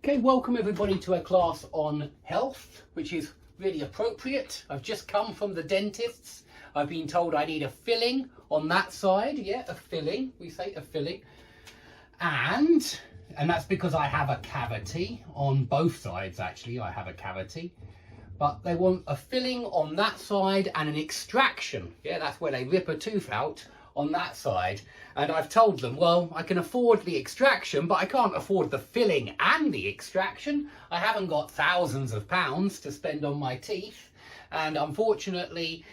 Okay, welcome everybody to a class on health, which is really appropriate. I've just come from the dentist's. I've been told I need a filling on that side. Yeah, a filling. We say a filling. And that's because I have a cavity on both sides, actually. I have a cavity. But they want a filling on that side and an extraction. Yeah, that's where they rip a tooth out on that side. And I've told them, well, I can afford the extraction, but I can't afford the filling and the extraction. I haven't got thousands of pounds to spend on my teeth. And unfortunately,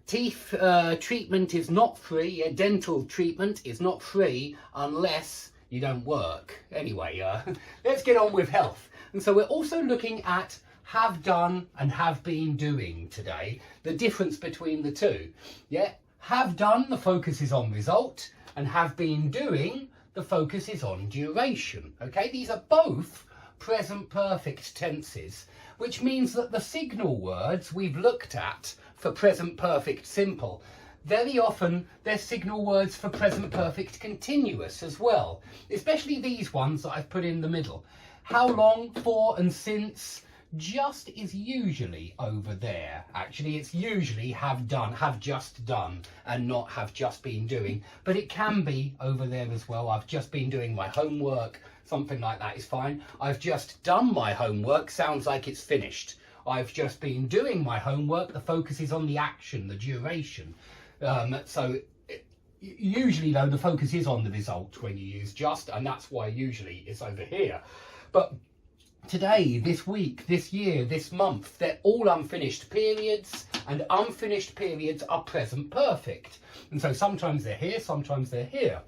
teeth treatment is not free. Dental treatment is not free unless you don't work. Anyway, let's get on with health. And so we're also looking at have done and have been doing today, the difference between the two. Yeah, have done, the focus is on result, and have been doing, the focus is on duration. Okay, these are both present perfect tenses, which means that the signal words we've looked at for present perfect simple, very often they're signal words for present perfect continuous as well, especially these ones that I've put in the middle. How long, for and since, just is usually over there. Actually, it's usually have done, have just done, and not have just been doing. But it can be over there as well. I've just been doing my homework. Something like that is fine. I've just done my homework. Sounds like it's finished. I've just been doing my homework. The focus is on the action, the duration. Usually, though, the focus is on the result when you use just, and that's why usually it's over here. But today, this week, this year, this month, they're all unfinished periods, and unfinished periods are present perfect. And so sometimes they're here, sometimes they're here.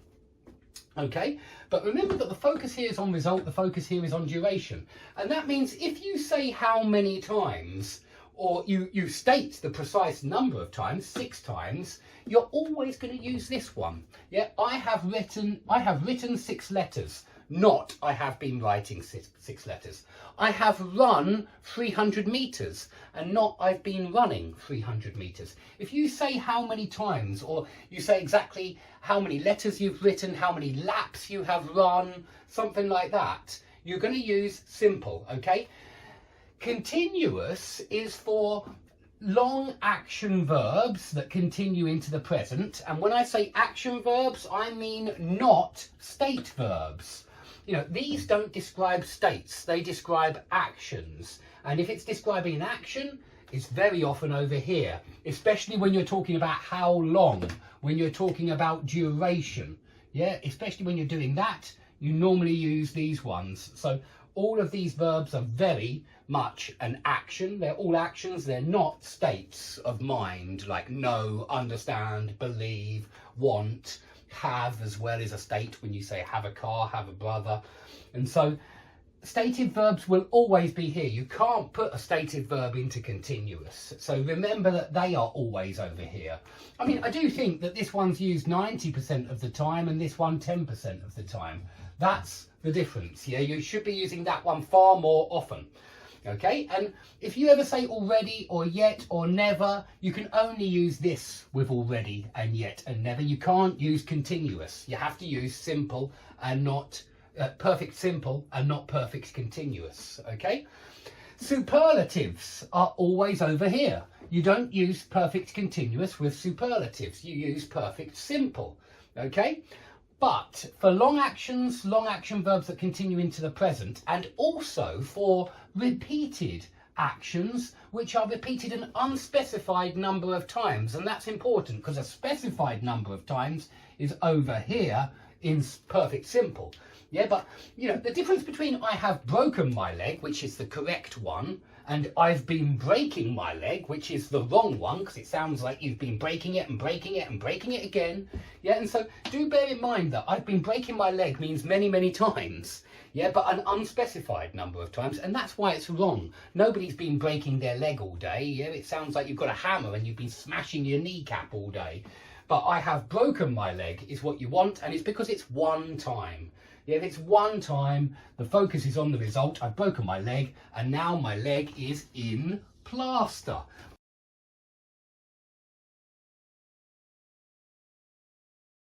Okay, but remember that the focus here is on result, the focus here is on duration. And that means if you say how many times, or you state the precise number of times, 6 times, you're always going to use this one. Yeah, I have written 6 letters. Not I have been writing six letters. I have run 300 meters and not I've been running 300 meters. If you say how many times, or you say exactly how many letters you've written, how many laps you have run, something like that, you're going to use simple, okay? Continuous is for long action verbs that continue into the present. And when I say action verbs, I mean not state verbs. You know, these don't describe states, they describe actions. And if it's describing an action, it's very often over here, especially when you're talking about how long, when you're talking about duration. Yeah, especially when you're doing that, you normally use these ones. So all of these verbs are very much an action. They're all actions, they're not states of mind, like know, understand, believe, want. Have as well as a state when you say have a car, have a brother. And so stated verbs will always be here. You can't put a stated verb into continuous. So remember that they are always over here. I mean, I do think that this one's used 90% of the time and this one 10% of the time. That's the difference. Yeah, you should be using that one far more often. Okay, and if you ever say already or yet or never, you can only use this with already and yet and never. You can't use continuous. You have to use simple and not perfect simple and not perfect continuous. Okay, superlatives are always over here. You don't use perfect continuous with superlatives. You use perfect simple. Okay. But for long action verbs that continue into the present, and also for repeated actions which are repeated an unspecified number of times. And that's important because a specified number of times is over here in perfect simple. Yeah, but you know, the difference between I have broken my leg, which is the correct one, and I've been breaking my leg, which is the wrong one, because it sounds like you've been breaking it and breaking it and breaking it again. Yeah, and so do bear in mind that I've been breaking my leg means many, many times. Yeah, but an unspecified number of times, and that's why it's wrong. Nobody's been breaking their leg all day. Yeah, it sounds like you've got a hammer and you've been smashing your kneecap all day. But I have broken my leg is what you want, and it's because it's one time. Yeah, if it's one time, the focus is on the result. I've broken my leg, and now my leg is in plaster.